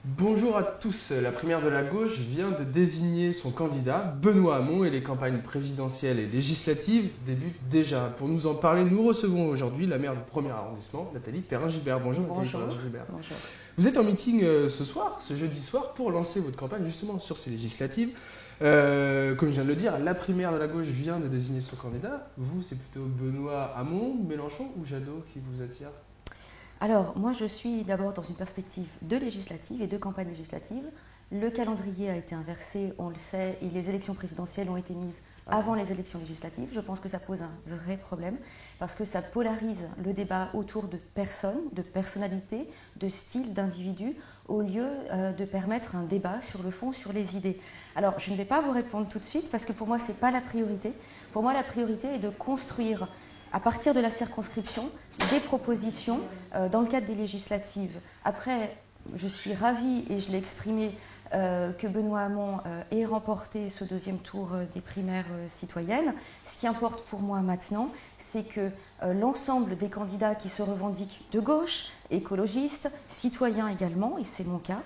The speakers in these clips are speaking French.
Bonjour à tous. La primaire de la gauche vient de désigner son candidat, Benoît Hamon, et les campagnes présidentielles et législatives débutent déjà. Pour nous en parler, nous recevons aujourd'hui la maire du 1er arrondissement, Nathalie Perrin-Gilbert. Bonjour Nathalie Bonjour. Perrin-Gilbert. Bonjour. Vous êtes en meeting ce jeudi soir, pour lancer votre campagne justement sur ces législatives. Comme je viens de le dire, la primaire de la gauche vient de désigner son candidat. Vous, c'est plutôt Benoît Hamon, Mélenchon ou Jadot qui vous attire ? Alors, moi, je suis d'abord dans une perspective de législative et de campagne législative. Le calendrier a été inversé, on le sait, et les élections présidentielles ont été mises avant les élections législatives. Je pense que ça pose un vrai problème parce que ça polarise le débat autour de personnes, de personnalités, de styles, d'individus, au lieu de permettre un débat sur le fond, sur les idées. Alors, je ne vais pas vous répondre tout de suite parce que pour moi, ce n'est pas la priorité. Pour moi, la priorité est de construire à partir de la circonscription, des propositions dans le cadre des législatives. Après, je suis ravie, et je l'ai exprimé, que Benoît Hamon ait remporté ce deuxième tour des primaires citoyennes. Ce qui importe pour moi maintenant, c'est que l'ensemble des candidats qui se revendiquent de gauche, écologistes, citoyens également, et c'est mon cas,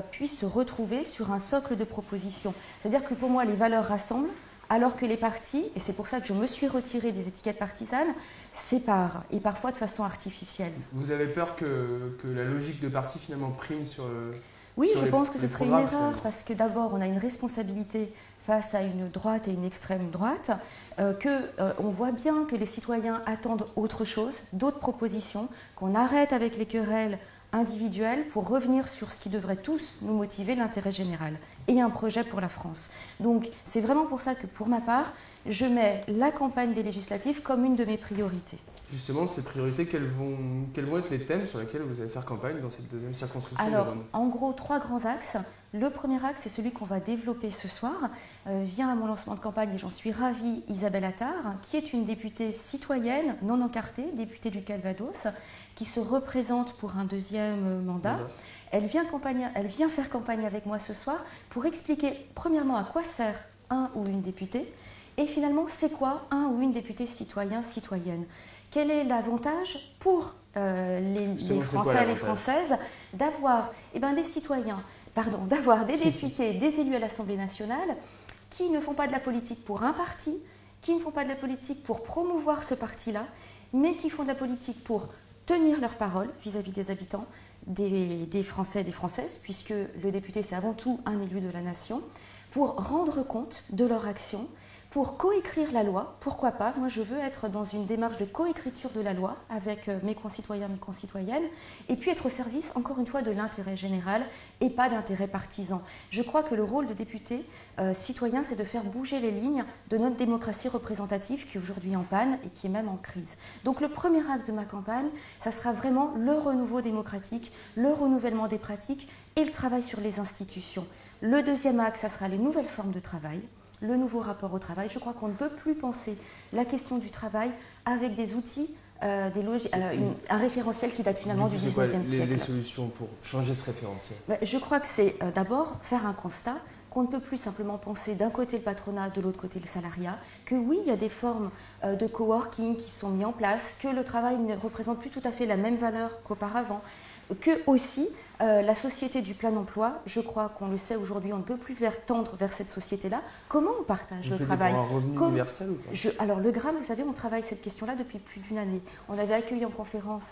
puissent se retrouver sur un socle de propositions. C'est-à-dire que pour moi, les valeurs rassemblent, alors que les partis, et c'est pour ça que je me suis retirée des étiquettes partisanes, séparent, et parfois de façon artificielle. Vous avez peur que la logique de parti finalement prime sur Oui, sur je pense que ce serait une erreur, finalement. parce que d'abord, on a une responsabilité face à une droite et une extrême droite, on voit bien que les citoyens attendent autre chose, d'autres propositions, qu'on arrête avec les querelles individuelle pour revenir sur ce qui devrait tous nous motiver, l'intérêt général et un projet pour la France. Donc c'est vraiment pour ça que pour ma part, je mets la campagne des législatives comme une de mes priorités. Justement, ces priorités, quels vont être les thèmes sur lesquels vous allez faire campagne dans cette deuxième circonscription? Alors, en gros, 3 grands axes. Le premier axe, c'est celui qu'on va développer ce soir. Vient à mon lancement de campagne, et j'en suis ravie, Isabelle Attard, qui est une députée citoyenne, non encartée, députée du Calvados, qui se représente pour un deuxième mandat. Elle vient faire campagne avec moi ce soir pour expliquer, premièrement, à quoi sert un ou une députée, et finalement, c'est quoi un ou une députée citoyen, citoyenne. Quel est l'avantage pour les Français et les Françaises d'avoir des citoyens, d'avoir des députés, des élus à l'Assemblée nationale qui ne font pas de la politique pour un parti, qui ne font pas de la politique pour promouvoir ce parti-là, mais qui font de la politique pour tenir leur parole vis-à-vis des habitants, des Français et des Françaises, puisque le député, c'est avant tout un élu de la nation, pour rendre compte de leur action, pour coécrire la loi, pourquoi pas. Moi, je veux être dans une démarche de coécriture de la loi avec mes concitoyens, mes concitoyennes, et puis être au service, encore une fois, de l'intérêt général et pas d'intérêt partisan. Je crois que le rôle de député citoyen, c'est de faire bouger les lignes de notre démocratie représentative qui est aujourd'hui en panne et qui est même en crise. Donc le premier axe de ma campagne, ça sera vraiment le renouveau démocratique, le renouvellement des pratiques et le travail sur les institutions. Le deuxième axe, ça sera les nouvelles formes de travail, le nouveau rapport au travail. Je crois qu'on ne peut plus penser la question du travail avec des outils, un référentiel qui date finalement du 19e siècle. Les solutions pour changer ce référentiel? Je crois que c'est d'abord faire un constat qu'on ne peut plus simplement penser d'un côté le patronat, de l'autre côté le salariat, que oui, il y a des formes de coworking qui sont mises en place, que le travail ne représente plus tout à fait la même valeur qu'auparavant, que aussi la société du plein emploi, je crois qu'on le sait aujourd'hui, on ne peut plus tendre vers cette société-là. Comment on partage le travail? Un revenu universel ou pas? Alors le GRAM, vous savez, on travaille cette question-là depuis plus d'une année. On avait accueilli en conférence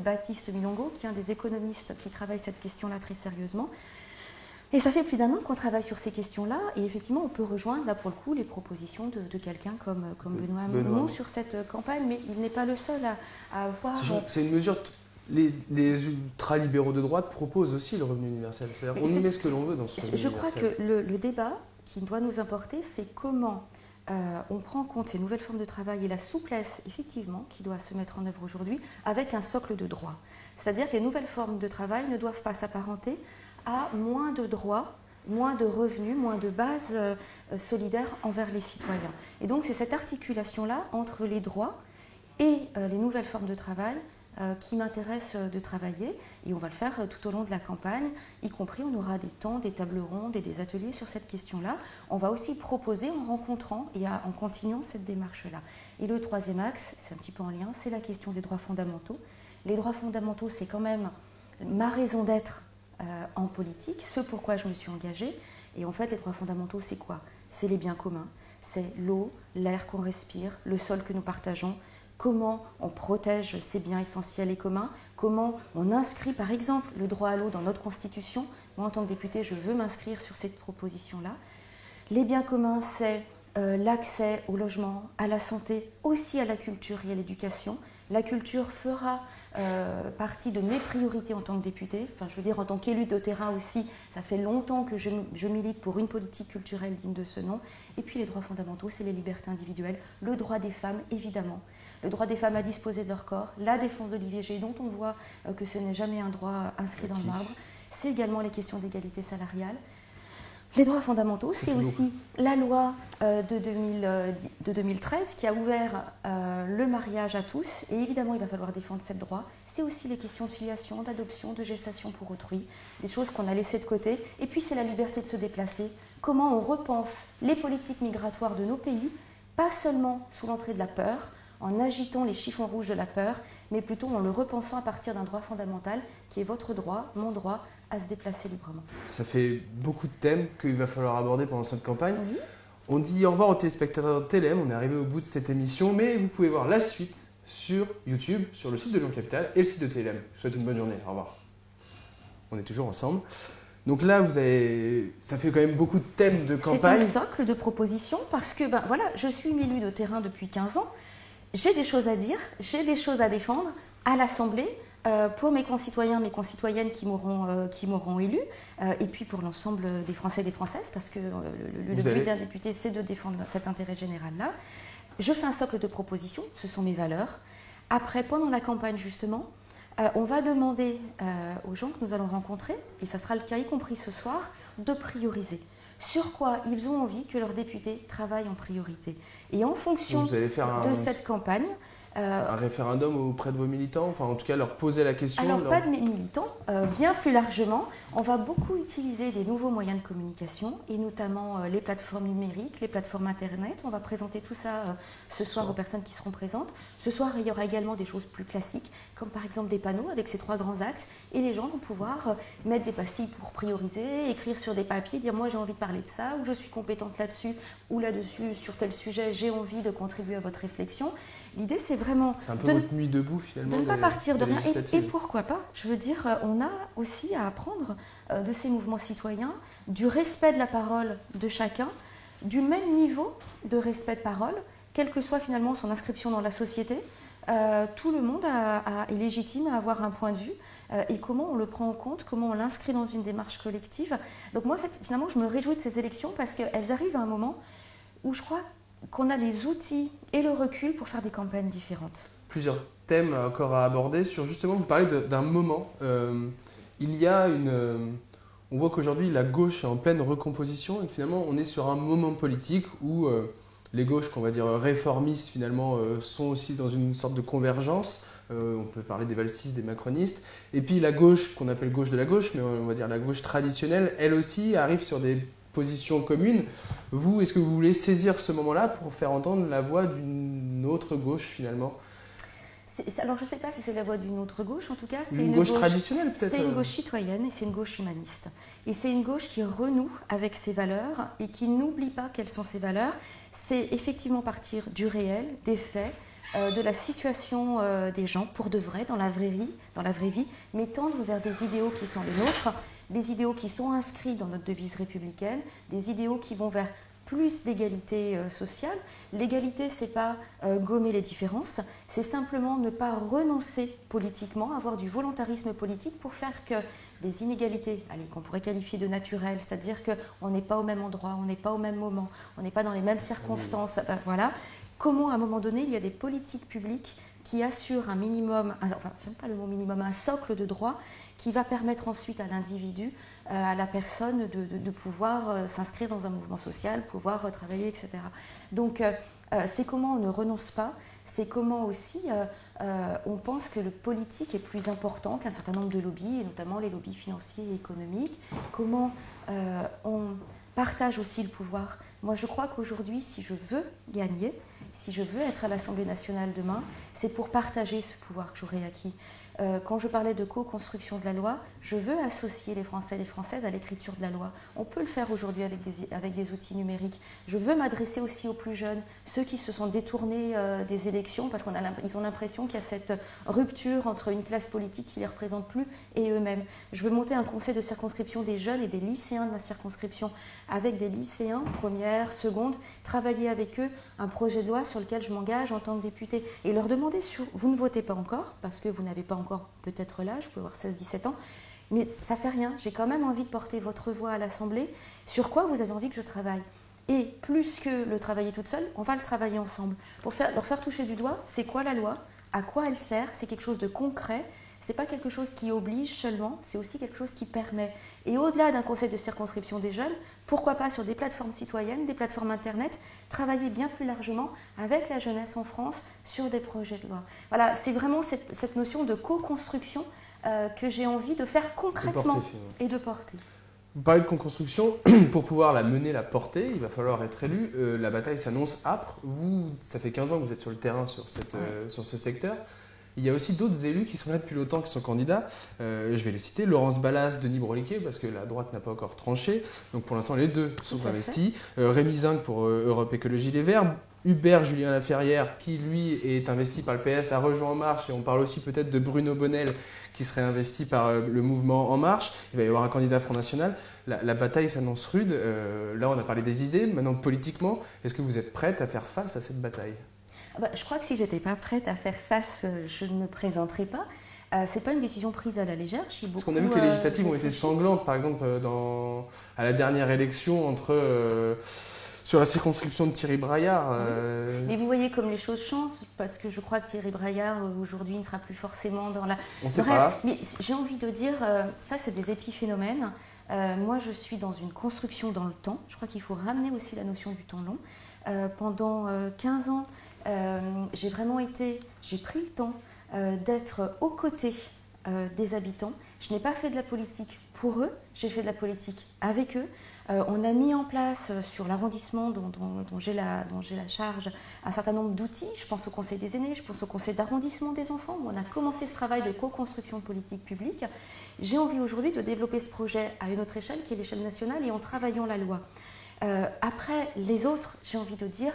Baptiste Milongo, qui est un des économistes qui travaille cette question-là très sérieusement. Et ça fait plus d'un an qu'on travaille sur ces questions-là, et effectivement, on peut rejoindre, là pour le coup, les propositions de quelqu'un comme Benoît Hamon sur cette campagne, mais il n'est pas le seul à avoir... C'est une mesure... Les ultra-libéraux de droite proposent aussi le revenu universel. C'est-à-dire qu'on y met ce que l'on veut dans ce revenu universel. Je crois que le débat qui doit nous importer, c'est comment on prend en compte ces nouvelles formes de travail et la souplesse, effectivement, qui doit se mettre en œuvre aujourd'hui, avec un socle de droits. C'est-à-dire que les nouvelles formes de travail ne doivent pas s'apparenter à moins de droits, moins de revenus, moins de bases solidaires envers les citoyens. Et donc c'est cette articulation-là entre les droits et les nouvelles formes de travail qui m'intéresse de travailler, et on va le faire tout au long de la campagne, y compris on aura des temps, des tables rondes et des ateliers sur cette question-là. On va aussi proposer en rencontrant et en continuant cette démarche-là. Et le troisième axe, c'est un petit peu en lien, c'est la question des droits fondamentaux. Les droits fondamentaux, c'est quand même ma raison d'être en politique, ce pourquoi je me suis engagée. Et en fait, les droits fondamentaux, c'est quoi? C'est les biens communs. C'est l'eau, l'air qu'on respire, le sol que nous partageons, comment on protège ces biens essentiels et communs, comment on inscrit par exemple le droit à l'eau dans notre Constitution. Moi, en tant que députée, je veux m'inscrire sur cette proposition-là. Les biens communs, c'est l'accès au logement, à la santé, aussi à la culture et à l'éducation. La culture fera partie de mes priorités en tant que députée. Enfin, je veux dire, en tant qu'élue de terrain aussi, ça fait longtemps que je milite pour une politique culturelle digne de ce nom. Et puis les droits fondamentaux, c'est les libertés individuelles, le droit des femmes, évidemment. Le droit des femmes à disposer de leur corps, la défense de l'IVG, dont on voit que ce n'est jamais un droit inscrit dans le marbre. C'est également les questions d'égalité salariale. Les droits fondamentaux, c'est aussi la loi de 2013 qui a ouvert le mariage à tous. Et évidemment, il va falloir défendre ces droits. C'est aussi les questions de filiation, d'adoption, de gestation pour autrui, des choses qu'on a laissées de côté. Et puis, c'est la liberté de se déplacer. Comment on repense les politiques migratoires de nos pays, pas seulement sous l'entrée de la peur, en agitant les chiffons rouges de la peur, mais plutôt en le repensant à partir d'un droit fondamental qui est votre droit, mon droit, à se déplacer librement. Ça fait beaucoup de thèmes qu'il va falloir aborder pendant cette campagne. Oui. On dit au revoir aux téléspectateurs de TLM, on est arrivé au bout de cette émission, mais vous pouvez voir la suite sur YouTube, sur le site de Lyon Capitale et le site de TLM. Je vous souhaite une bonne journée, au revoir. On est toujours ensemble. Donc là, ça fait quand même beaucoup de thèmes de campagne. C'est un socle de propositions parce que voilà, je suis une élue de terrain depuis 15 ans. J'ai des choses à dire, j'ai des choses à défendre à l'Assemblée pour mes concitoyens, mes concitoyennes qui m'auront élu et puis pour l'ensemble des Français et des Françaises parce que le but d'un député, c'est de défendre cet intérêt général-là. Je fais un socle de propositions, ce sont mes valeurs. Après, pendant la campagne justement, on va demander aux gens que nous allons rencontrer, et ça sera le cas y compris ce soir, de prioriser. Sur quoi ils ont envie que leurs députés travaillent en priorité. Et en fonction de cette campagne... un référendum auprès de vos militants, enfin en tout cas leur poser la question. Alors pas de mes militants, bien plus largement, on va beaucoup utiliser des nouveaux moyens de communication et notamment les plateformes numériques, les plateformes internet. On va présenter tout ça ce soir aux personnes qui seront présentes. Ce soir, il y aura également des choses plus classiques, comme par exemple des panneaux avec ces 3 grands axes et les gens vont pouvoir mettre des pastilles pour prioriser, écrire sur des papiers, dire moi j'ai envie de parler de ça, ou je suis compétente là-dessus, ou là-dessus, sur tel sujet, j'ai envie de contribuer à votre réflexion. L'idée, c'est vraiment un peu votre nuit debout finalement. De ne pas partir de rien. Et pourquoi pas? Je veux dire, on a aussi à apprendre de ces mouvements citoyens, du respect de la parole de chacun, du même niveau de respect de parole, quelle que soit finalement son inscription dans la société. Tout le monde est légitime à avoir un point de vue et comment on le prend en compte, comment on l'inscrit dans une démarche collective. Donc moi, en fait, finalement, je me réjouis de ces élections parce qu'elles arrivent à un moment où je crois qu'on a les outils et le recul pour faire des campagnes différentes. Plusieurs thèmes encore à aborder. Sur justement, vous parlez d'un moment. Il y a on voit qu'aujourd'hui, la gauche est en pleine recomposition et que finalement, on est sur un moment politique où les gauches, qu'on va dire réformistes, finalement, sont aussi dans une sorte de convergence. On peut parler des valsistes, des macronistes. Et puis la gauche, qu'on appelle gauche de la gauche, mais on va dire la gauche traditionnelle, elle aussi arrive sur des position commune. Vous, est-ce que vous voulez saisir ce moment-là pour faire entendre la voix d'une autre gauche finalement? Alors je ne sais pas si c'est la voix d'une autre gauche, en tout cas c'est une gauche traditionnelle peut-être. C'est une gauche citoyenne et c'est une gauche humaniste. Et c'est une gauche qui renoue avec ses valeurs et qui n'oublie pas quelles sont ses valeurs. C'est effectivement partir du réel, des faits, de la situation des gens pour de vrai, dans la vraie vie, mais tendre vers des idéaux qui sont les nôtres, des idéaux qui sont inscrits dans notre devise républicaine, des idéaux qui vont vers plus d'égalité sociale. L'égalité, ce n'est pas gommer les différences, c'est simplement ne pas renoncer politiquement, avoir du volontarisme politique pour faire que les inégalités, qu'on pourrait qualifier de naturelles, c'est-à-dire qu'on n'est pas au même endroit, on n'est pas au même moment, on n'est pas dans les mêmes circonstances, voilà. Comment, à un moment donné, il y a des politiques publiques qui assurent un minimum, enfin, je n'aime pas le mot minimum, un socle de droits qui va permettre ensuite à l'individu, à la personne de pouvoir s'inscrire dans un mouvement social, pouvoir travailler, etc. Donc, c'est comment on ne renonce pas, c'est comment aussi on pense que le politique est plus important qu'un certain nombre de lobbies, et notamment les lobbies financiers et économiques. Comment on partage aussi le pouvoir. Moi, je crois qu'aujourd'hui, si je veux gagner, si je veux être à l'Assemblée nationale demain, c'est pour partager ce pouvoir que j'aurai acquis. Quand je parlais de co-construction de la loi, je veux associer les Français et les Françaises à l'écriture de la loi. On peut le faire aujourd'hui avec des outils numériques. Je veux m'adresser aussi aux plus jeunes, ceux qui se sont détournés des élections parce qu'ils ont l'impression qu'il y a cette rupture entre une classe politique qui ne les représente plus et eux-mêmes. Je veux monter un conseil de circonscription des jeunes et des lycéens de ma circonscription avec des lycéens, première, seconde, travailler avec eux un projet de loi sur lequel je m'engage en tant que députée et leur demander, vous ne votez pas encore parce que vous n'avez pas encore peut-être l'âge, vous pouvez avoir 16-17 ans, mais ça ne fait rien, j'ai quand même envie de porter votre voix à l'Assemblée, sur quoi vous avez envie que je travaille. Et plus que le travailler toute seule, on va le travailler ensemble. Pour leur faire toucher du doigt, c'est quoi la loi, à quoi elle sert, c'est quelque chose de concret, ce n'est pas quelque chose qui oblige seulement, c'est aussi quelque chose qui permet. Et au-delà d'un conseil de circonscription des jeunes, pourquoi pas sur des plateformes citoyennes, des plateformes Internet, travailler bien plus largement avec la jeunesse en France sur des projets de loi. Voilà, c'est vraiment cette notion de co-construction que j'ai envie de faire concrètement et de porter. Vous parlez de co-construction, pour pouvoir la mener, la porter, il va falloir être élu. La bataille s'annonce âpre. Vous, ça fait 15 ans que vous êtes sur le terrain sur ce secteur. Il y a aussi d'autres élus qui sont là depuis longtemps, qui sont candidats. Je vais les citer. Laurence Ballas, Denis Broliquet, parce que la droite n'a pas encore tranché. Donc pour l'instant, les deux sont investis. Rémi Zinc pour Europe Écologie Les Verts. Hubert Julien Laferrière, qui lui est investi par le PS, a rejoint En Marche. Et on parle aussi peut-être de Bruno Bonnell, qui serait investi par le mouvement En Marche. Il va y avoir un candidat Front National. La bataille s'annonce rude. Là, on a parlé des idées. Maintenant, politiquement, est-ce que vous êtes prête à faire face à cette bataille ? Je crois que si je n'étais pas prête à faire face, je ne me présenterais pas. Ce n'est pas une décision prise à la légère. Parce qu'on a vu que les législatives ont été sanglantes, par exemple à la dernière élection sur la circonscription de Thierry Braillard. Mais vous voyez comme les choses changent, parce que je crois que Thierry Braillard aujourd'hui ne sera plus forcément dans la... On ne sait pas. Mais j'ai envie de dire, ça c'est des épiphénomènes. Moi je suis dans une construction dans le temps. Je crois qu'il faut ramener aussi la notion du temps long. Pendant 15 ans, j'ai pris le temps d'être aux côtés des habitants. Je n'ai pas fait de la politique pour eux, j'ai fait de la politique avec eux. On a mis en place sur l'arrondissement dont j'ai la charge un certain nombre d'outils. Je pense au conseil des aînés, je pense au conseil d'arrondissement des enfants, où on a commencé ce travail de co-construction de politique publique. J'ai envie aujourd'hui de développer ce projet à une autre échelle, qui est l'échelle nationale, et en travaillant la loi. Après, les autres, j'ai envie de dire,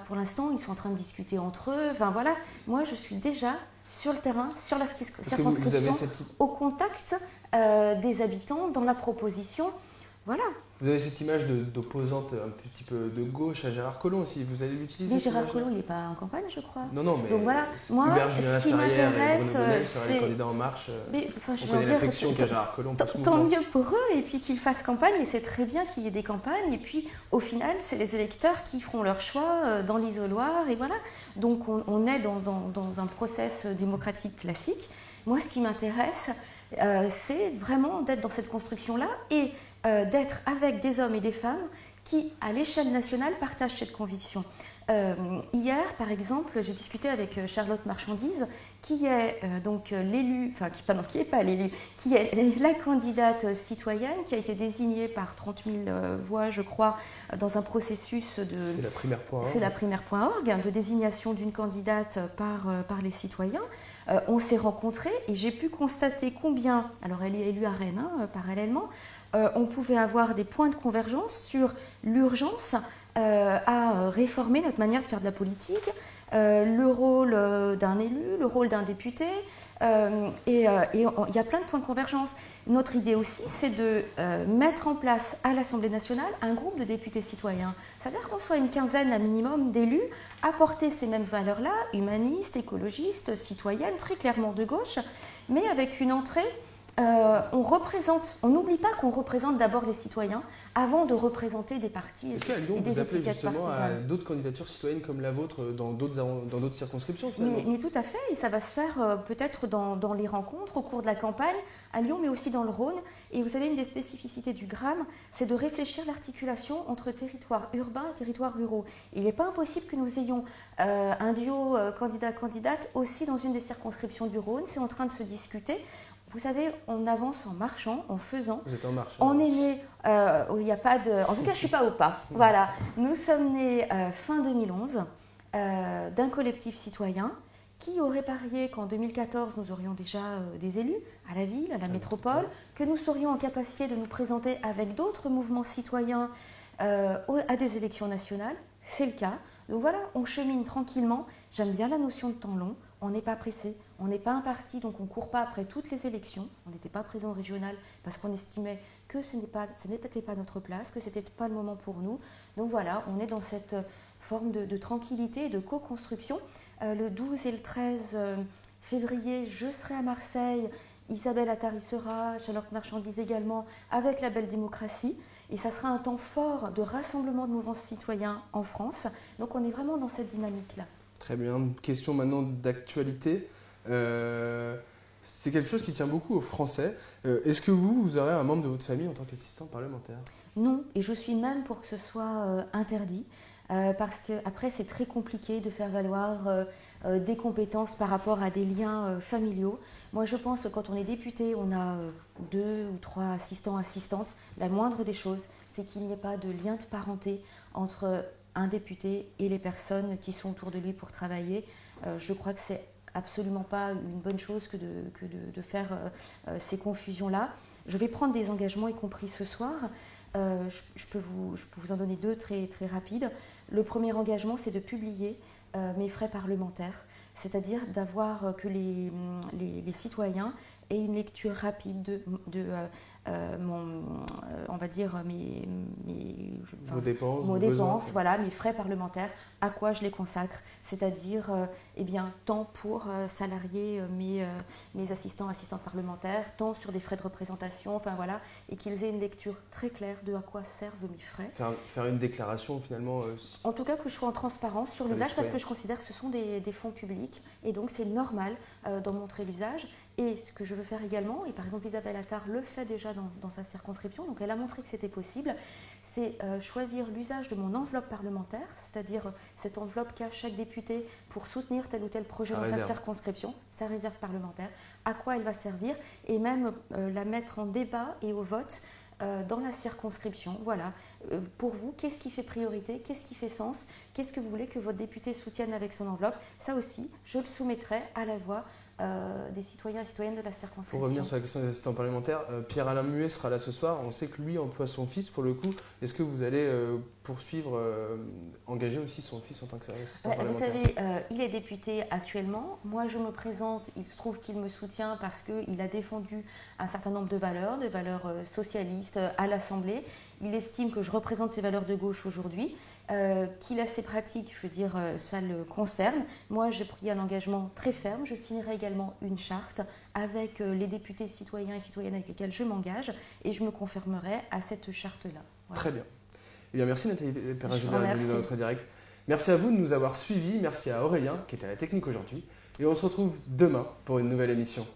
pour l'instant, ils sont en train de discuter entre eux. Enfin, voilà. Moi, je suis déjà sur le terrain, sur la circonscription, au contact des habitants, dans la proposition. Voilà. Vous avez cette image d'opposante un petit peu de gauche à Gérard Collomb aussi, vous allez l'utiliser? Mais Gérard Collomb, il n'est pas en campagne, je crois. Non, mais donc voilà, moi, ce qui m'intéresse, c'est les candidats En Marche. Je on connaît l'affection qu'a Gérard Collomb. Tant mieux pour eux, et puis qu'ils fassent campagne, et c'est très bien qu'il y ait des campagnes, et puis au final, c'est les électeurs qui feront leur choix dans l'isoloir, et voilà. Donc on est dans un process démocratique classique. Moi, ce qui m'intéresse, c'est vraiment d'être dans cette construction-là, et d'être avec des hommes et des femmes qui, à l'échelle nationale, partagent cette conviction. Hier, par exemple, j'ai discuté avec Charlotte Marchandise, qui est donc l'élu, qui n'est pas l'élu, qui est la candidate citoyenne, qui a été désignée par 30 000 voix, je crois, dans un processus de... C'est la primaire.org. C'est la primaire.org, de désignation d'une candidate par les citoyens. On s'est rencontrés et j'ai pu constater combien, alors elle est élue à Rennes, parallèlement, on pouvait avoir des points de convergence sur l'urgence à réformer notre manière de faire de la politique, le rôle d'un élu, le rôle d'un député, et il y a plein de points de convergence. Notre idée aussi, c'est de mettre en place à l'Assemblée nationale un groupe de députés citoyens. C'est-à-dire qu'on soit une quinzaine, un minimum, d'élus à porter ces mêmes valeurs-là, humanistes, écologistes, citoyennes, très clairement de gauche, mais avec une entrée... on n'oublie pas qu'on représente d'abord les citoyens avant de représenter des partis. Est-ce qu'à Lyon, vous appelez justement à d'autres candidatures citoyennes comme la vôtre dans d'autres circonscriptions finalement? Mais tout à fait, et ça va se faire peut-être dans les rencontres, au cours de la campagne, à Lyon, mais aussi dans le Rhône. Et vous savez, une des spécificités du GRAM, c'est de réfléchir l'articulation entre territoires urbains et territoires ruraux. Il n'est pas impossible que nous ayons un duo candidat-candidate aussi dans une des circonscriptions du Rhône. C'est en train de se discuter. Vous savez, on avance en marchant, en faisant. Vous êtes en marche. On est né, il n'y a pas de... En tout cas, je ne suis pas au pas. Voilà. Nous sommes nés fin 2011 d'un collectif citoyen Qui aurait parié qu'en 2014, nous aurions déjà des élus à la ville, à la métropole, que nous serions en capacité de nous présenter avec d'autres mouvements citoyens à des élections nationales? C'est le cas. Donc voilà, on chemine tranquillement. J'aime bien la notion de temps long. On n'est pas pressé, on n'est pas un parti, donc on ne court pas après toutes les élections. On n'était pas présent au régional parce qu'on estimait que ce n'était pas notre place, que ce n'était pas le moment pour nous. Donc voilà, on est dans cette forme de tranquillité et de co-construction. Le 12 et le 13 février, je serai à Marseille. Isabelle Attard y sera, Charlotte Marchandise également, avec la Belle Démocratie. Et ça sera un temps fort de rassemblement de mouvements citoyens en France. Donc on est vraiment dans cette dynamique-là. Très bien. Question maintenant d'actualité. C'est quelque chose qui tient beaucoup aux Français. Est-ce que vous aurez un membre de votre famille en tant qu'assistant parlementaire? Non, et je suis même pour que ce soit interdit. Parce qu'après, c'est très compliqué de faire valoir des compétences par rapport à des liens familiaux. Moi, je pense que quand on est député, on a 2 ou 3 assistants, assistantes. La moindre des choses, c'est qu'il n'y ait pas de lien de parenté entre un député et les personnes qui sont autour de lui pour travailler. Je crois que c'est absolument pas une bonne chose que de faire ces confusions-là. Je vais prendre des engagements, y compris ce soir. Je peux vous en donner 2 très, très rapides. Le premier engagement, c'est de publier mes frais parlementaires, c'est-à-dire d'avoir que les citoyens aient une lecture rapide de on va dire vos dépenses, voilà, mes frais parlementaires, à quoi je les consacre, c'est-à-dire tant pour salarier mes assistantes parlementaires, tant sur des frais de représentation, enfin voilà, et qu'ils aient une lecture très claire de à quoi servent mes frais. Faire une déclaration finalement. En tout cas que je sois en transparence sur l'usage, parce que je considère que ce sont des fonds publics et donc c'est normal d'en montrer l'usage. Et ce que je veux faire également, et par exemple Isabelle Attard le fait déjà dans sa circonscription, donc elle a montré que c'était possible, c'est choisir l'usage de mon enveloppe parlementaire, c'est-à-dire cette enveloppe qu'a chaque député pour soutenir tel ou tel projet dans sa circonscription, sa réserve parlementaire, à quoi elle va servir, et même la mettre en débat et au vote dans la circonscription. Voilà. Pour vous, qu'est-ce qui fait priorité? Qu'est-ce qui fait sens? Qu'est-ce que vous voulez que votre député soutienne avec son enveloppe? Ça aussi, je le soumettrai à la voix des citoyens et citoyennes de la circonscription. Pour revenir sur la question des assistants parlementaires, Pierre-Alain Muet sera là ce soir. On sait que lui emploie son fils pour le coup. Est-ce que vous allez poursuivre, engager aussi son fils en tant qu'assistant parlementaire? Vous savez, il est député actuellement. Moi, je me présente. Il se trouve qu'il me soutient parce qu'il a défendu un certain nombre de valeurs socialistes à l'Assemblée. Il estime que je représente ces valeurs de gauche aujourd'hui, qu'il a ses pratiques, je veux dire, ça le concerne. Moi, j'ai pris un engagement très ferme. Je signerai également une charte avec les députés citoyens et citoyennes avec lesquels je m'engage et je me conformerai à cette charte-là. Voilà. Très bien. Eh bien, merci Nathalie Perrin-Julia de notre direct. Merci à vous de nous avoir suivis. Merci à Aurélien qui était à la technique aujourd'hui. Et on se retrouve demain pour une nouvelle émission.